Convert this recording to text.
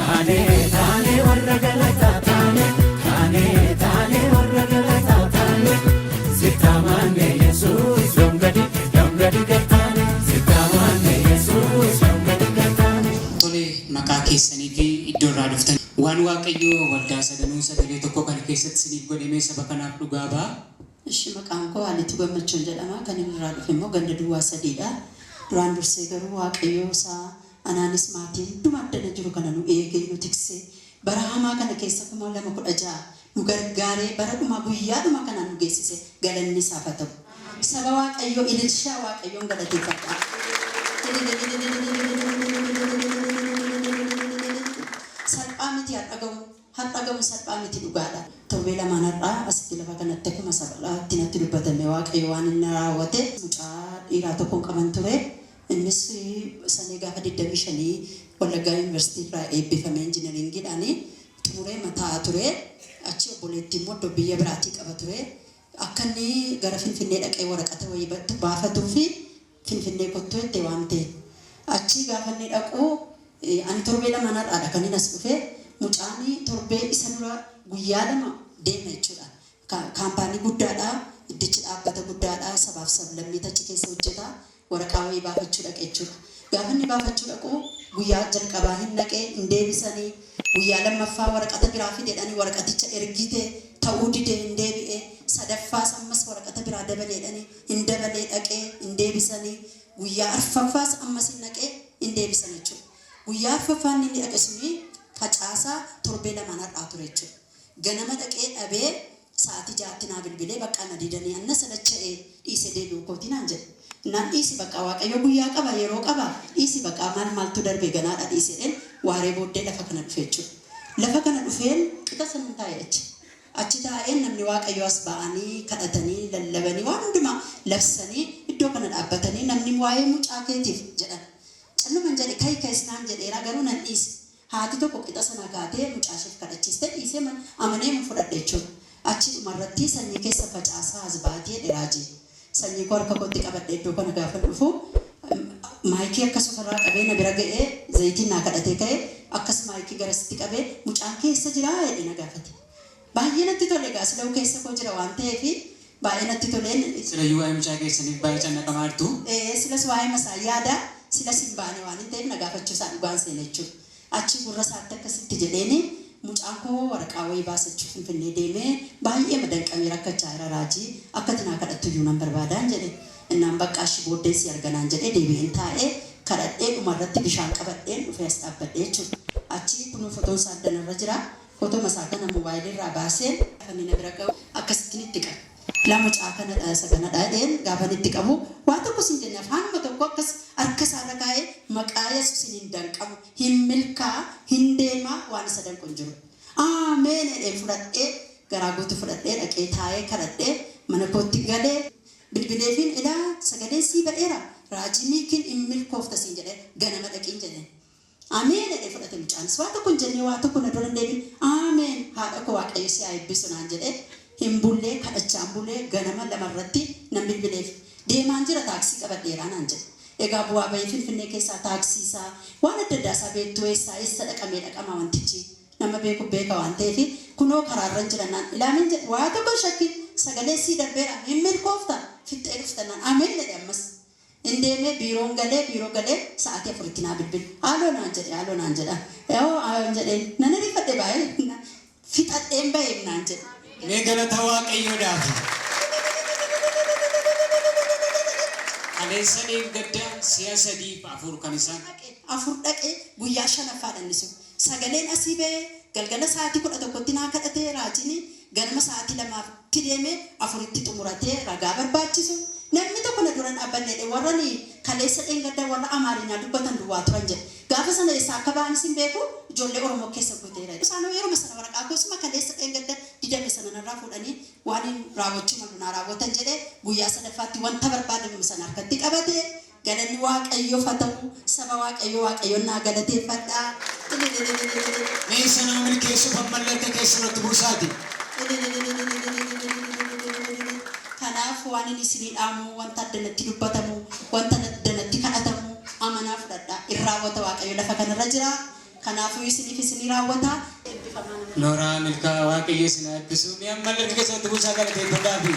taane warra galataa taane warra galataa taane sitaamaanne Yesuus dongadi gataane sitaamaanne Yesuus dongadi gataane. Tole maqaa keessanii fi iddoo irraa dhuftan waan Waaqayyoo waldaa sadanuu sagalee tokko kan keessatti isiniif godhamee saba kanaaf dhugaa ba'a. Ishi maqaan koo Haalituu Gammachuun jedhama. Kan inni irraa dhufe immoo ganda duwwaa sadiidha. Duraan dursee garuu Waaqayyoo isaa anaanis maatiin hunduma addana jiru kana nu eegee nu tiksee bara hamaa kana keessa 2016 nu gargaaree bara dhuma guyyaadhuma kana nu geessise galanni isaaf haa ta'u. Saba Waaqayyoo ililshaa Waaqayyoon galateeffadha. Salphaa miti har'a salphaa miti dhugaadha. Torbee lamaan har'aa asitti lafa kanatti akkuma sabalaatti natti dubbatame Waaqayyo waan inni raawwate mucaa dhiiraa tokkoon qaban ture. Innis sanii gaafa 25 Wallaggaa Yuunivarsiitii irraa eebbifamee injiinaringiidhaan xumuree mataa ture. Achi obboleettii immoo biyya biraatii qaba ture. Akka inni gara Finfinnee dhaqee waraqata wayii baafatuu fi Finfinnee kottuu itti waamte. Achi gaafa inni dhaqu ani torbee lamaan har'aadha kan inni as dhufe. Mucaan torbee isa dura guyyaa lama deema jechuudha. Kaampaanii guddaadha. Iddichi dhaabbata guddaadha. Sabaaf sablammii achi keessa hojjeta. Waraqaa wayii baafachuu dhaqe jechuudha. Gaafa inni baafachuu dhaqu guyyaa jalqabaa hin dhaqee hin deebisanii guyyaa lammaffaa waraqata biraa fideedhanii waraqaticha ergite ta'uu didee hin deebi'ee sadaffaas ammas waraqata biraa dabaleedhanii hin dabalee dhaqee hin deebisanii guyyaa arfaffaas ammas hin dhaqee hin deebisan jechuudha. Guyyaa arfaffaan inni dhaqe suni facaasaa torbee lamaan har'aa ture jechuudha. Ganama dhaqee dhabee sa'aatii 6 naa bilbilee bakka na didanii anna salacha'ee dhiisee deebi'uu kooti naan jedhe. Naan dhiisi bakka Waaqayyo guyyaa qaba yeroo qaba dhiisi bakka maaltu darbee ganaadha dhiisedheen waaree booddee lafa kana dhufe jechuudha. Lafa kana dhufeen qixa sanin taa'e achi taa'een namni Waaqayyo as ba'anii kadhatanii lallabanii waan hundumaa labsanii iddoo kana dhaabbatanii namni waa'ee mucaa keetiif jedhan. Calluman jedhe kaayisnaan jedheera garuu nan dhiise. Haati tokko qixa sana kaatee mucaa isheef kadhachiiste dhiisee amanee mun fudhadhe jechuudha. Achi dhumarratti sanyii keessa facaasaa as baatee dhiraajee. Sanyii koo harka kootti qabadhe iddoo kana gaafa dhufu maayikii akkas ofirraa qabee na bira ga'ee zayitiin naa kadhatee ka'ee akkas maayikii garasitti qabee mucaan keessa jiraa jedhee na gaafate. Baay'ee natti tole egaa silau keessa koo jira waan ta'eef baay'ee natti toleen. Silayyuu waa'ee mucaa keessaniif baay'ee cannaqamaa jirtu. Silas waa'ee masaa yaada silas hin baane waan hin ta'eef na gaafachuu isaa dhugaan seena jechuudha. Achi gurra isaatti akkasitti jedheeni mucaan koo waraqaa wayii baasachuu Finfinnee deemee baay'ee madanqamee rakkachaa jira raajii akka tinaa kadhattu iyyuu nan barbaadaan jedhe. Innaan bakka ashii booddee si arganaan jedhee deebi'een taa'ee kadhadhee dhumarratti bishaan qabadheen dhufee as dhaabbadhee jechuudha. Achi kun fotoon isaa addanarra jira. Fotoo masaa kana moobaayilirraa baaseen kan inni bira ga'u akkasittiin itti qabu. La mucaa kana sagana dhaadheen gaafa itti qabu waan tokko sin jenne afaanuma tokko akkas harka isaa dhagaa'ee maqaa Yesuusin hin danqamu hin milkaa hin deemaa waan isa danqu hin jiru. Ameen jedhee fudhadhee garaa guutuu fudhadhee dhaqee taa'ee kadhadhee mana kootti galee bilbileefiin ilaa sagalee sii badheera raajii kin hin milkoofta siin jedhee ganama dhaqiin jedheen. Ameen jedhee fudhate mucaanis waa tokko hin jennee waa tokko na dura hin deebiin ameen haadha koo Waaqayyo si haa eebbisu naan jedhee hin bullee kadhachaan bullee ganama lamarratti nan bilbileef deemaan jira taaksii qabadheeraa naan jedhe. Egaa bu'aa bahee Finfinnee keessaa taaksii isaa waan adda addaa isaa beektuu eessa dhaqamee dhaqama wantichi nama beeka waan ta'eef kunoo karaarra jira naan ilaamin jedhe waa tokko shakki sagalee sii darbeera hin milkoofta fixxee dhufta naan ameen jedhe ammas. Indeemee biiroo galee sa'aatii 4tti naa bilbil haaloo naan jedha yoo jedhee nan ariifadhe baay'ee fixadheen bahee naan jedhe. Mee galata Waaqayyoodhaaf. Aleessaniif gadda si'a 3-4 kan isaan. 4 dhaqee guyyaa 5ffaa dhannisu. Sagaleen asii ba'ee galgala sa'aatii 11tti naa kadhatee raajiin ganama sa'aatii 2tti deemee 4tti xumuratee ragaa barbaachisu. Namni tokko na duran dhaabbanneedhe warrani kaleessa dheengadda warra Amaarinyaa dubbatan duwwaa turan jedhe. Gaafa sana eessaa akka ba'anis hin beeku ijoollee Oromoo keessa guuteera. Isaan yeroo sana waraqaa goosuma kaleessa dheengadda didame sana narraa fuudhanii waan raawwachuu malu naa raawwatan jedhee guyyaa sadaffaatti wanta barbaadamu sana harkatti qabatee galanni Waaqayyoof haa ta'u saba Waaqayyoon naa galateeffadhaa. Mee sana milkeessuuf ammallee akka keessatti bursaati. Kanaaf waan inni isinii dhaamu wanta addanatti dubbatamu wanta addanatti kadhatamu amanaa fudhadhaa irraa wata Waaqayyo lafa kanarra jira. Kanaafuu isiniif isinii raawwata. Nooraa milkaa waaqayyo isin eebbisu. Mi'a mallee keessatti buusaa galateeffadhaafi.